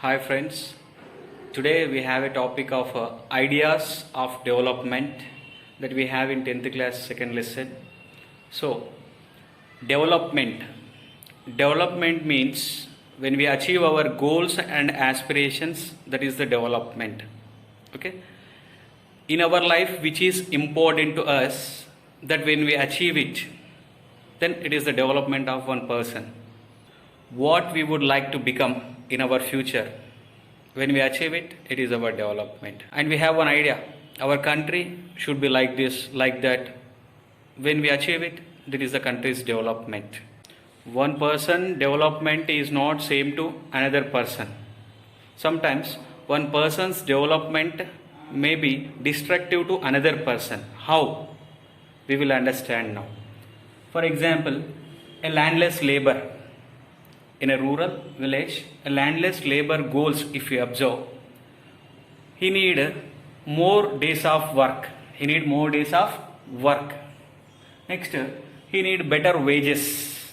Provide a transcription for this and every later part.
Hi friends, today we have a topic of ideas of development that we have in 10th class second lesson. So, development. Development means when we achieve our goals and aspirations, that is the development. Okay? In our life, which is important to us, that when we achieve it, then it is the development of one person. What we would like to become in our future, when we achieve it, it is our development. And we have one idea, our country should be like this, like that. When we achieve it, that is the country's development. One person development is not same to another person. Sometimes one person's development may be destructive to another person. How? We will understand now. For example, a landless labor in a rural village, a landless labor goals, if you observe, he need more days of work. He need more days of work. Next, he need better wages,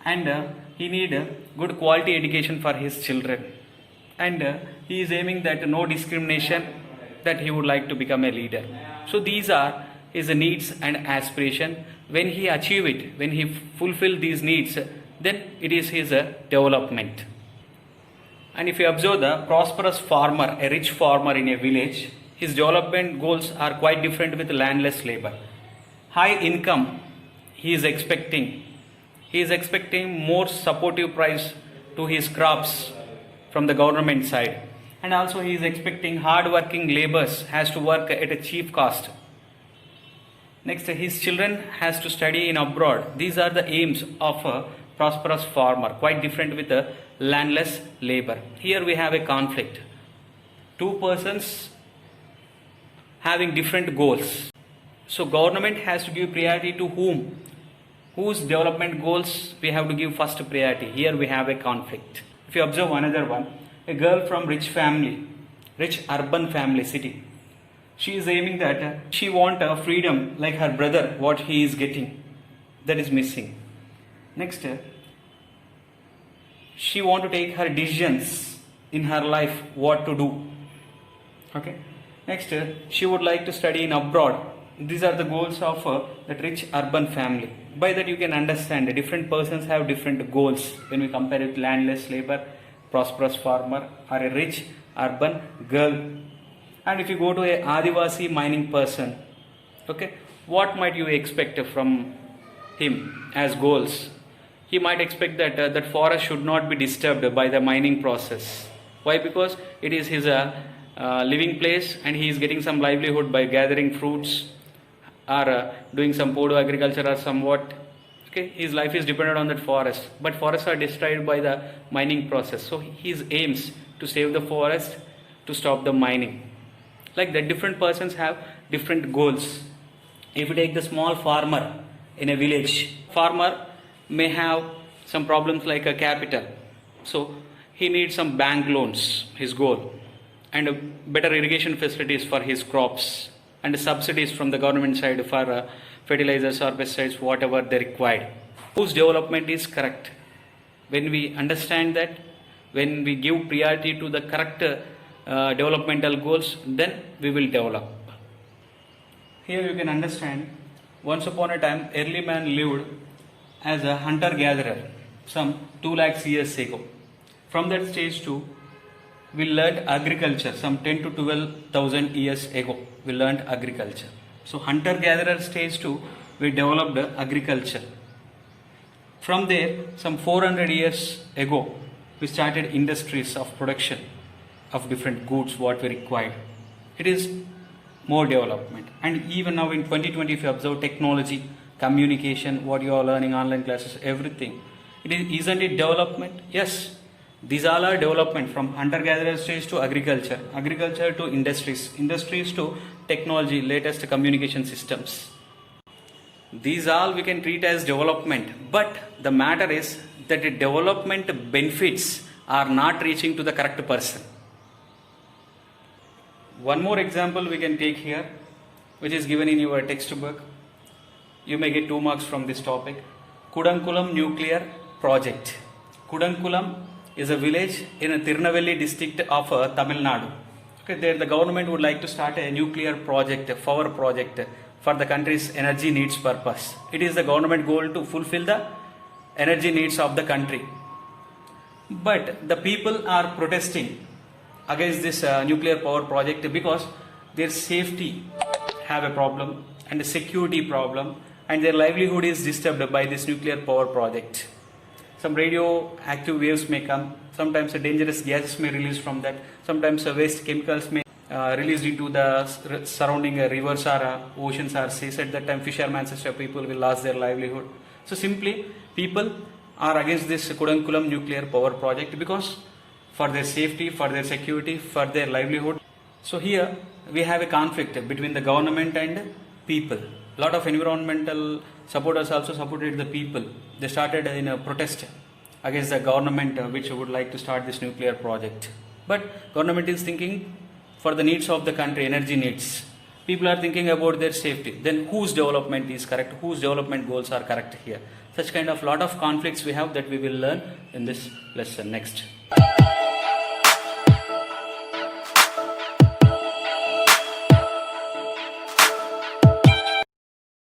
and he need good quality education for his children. And he is aiming that no discrimination, that he would like to become a leader. So these are his needs and aspiration. When he achieve it, when he fulfill these needs, then it is his development. And if you observe the prosperous farmer, a rich farmer in a village, his development goals are quite different with landless labor. High income he is expecting. He is expecting more supportive price to his crops from the government side. And also he is expecting hard working laborers has to work at a cheap cost. Next, his children has to study in abroad. These are the aims of a prosperous farmer, quite different with a landless labor. Here we have a conflict. Two persons having different goals. So government has to give priority to whom? Whose development goals we have to give first priority. Here we have a conflict. If you observe another one, a girl from rich family, rich urban family, city. She is aiming that she want a freedom like her brother, what he is getting. That is missing. Next, she want to take her decisions in her life, what to do. Okay. Next, she would like to study in abroad. These are the goals of that rich urban family. By that you can understand the different persons have different goals when we compare it landless labor, prosperous farmer, or a rich urban girl. And if you go to a Adivasi mining person, okay, what might you expect from him as goals? He might expect that that forest should not be disturbed by the mining process. Why? Because it is his living place and he is getting some livelihood by gathering fruits or doing some podo agriculture or somewhat. Okay, his life is dependent on that forest. But forests are destroyed by the mining process. So his aims to save the forest, to stop the mining. Like that, different persons have different goals. If you take the small farmer in a village, farmer may have some problems like a capital. So he needs some bank loans, his goal, and better irrigation facilities for his crops, and subsidies from the government side for fertilizers or pesticides, whatever they required. Whose development is correct? When we understand that, when we give priority to the correct developmental goals, then we will develop. Here you can understand, once upon a time, early man lived as a hunter-gatherer, some 2 lakhs years ago. From that stage to, we learned agriculture, some 10 to 12,000 years ago, we learned agriculture. So hunter-gatherer stage to, we developed agriculture. From there, some 400 years ago, we started industries of production of different goods what we required. It is more development. And even now in 2020, if you observe technology, communication, what you are learning, online classes, everything, isn't it development? Yes, these all are development from hunter-gatherer stage to agriculture, agriculture to industries, industries to technology, latest communication systems. These all we can treat as development, but the matter is that the development benefits are not reaching to the correct person. One more example we can take here, which is given in your textbook. You may get 2 marks from this topic. Kudankulam nuclear project. Kudankulam is a village in a Tirunelveli district of Tamil Nadu. Okay, there the government would like to start a nuclear project, a power project for the country's energy needs purpose. It is the government goal to fulfill the energy needs of the country. But the people are protesting against this nuclear power project because their safety have a problem and a security problem, and their livelihood is disturbed by this nuclear power project. Some radioactive waves may come, sometimes dangerous gases may release from that, sometimes waste chemicals may released into the surrounding rivers or oceans or seas. At that time fishermen people will lose their livelihood. So simply people are against this Kudankulam nuclear power project because for their safety, for their security, for their livelihood. So here we have a conflict between the government and people. A lot of environmental supporters also supported the people. They started in a protest against the government which would like to start this nuclear project. But government is thinking for the needs of the country, energy needs. People are thinking about their safety. Then whose development is correct? Whose development goals are correct here? Such kind of lot of conflicts we have that we will learn in this lesson next.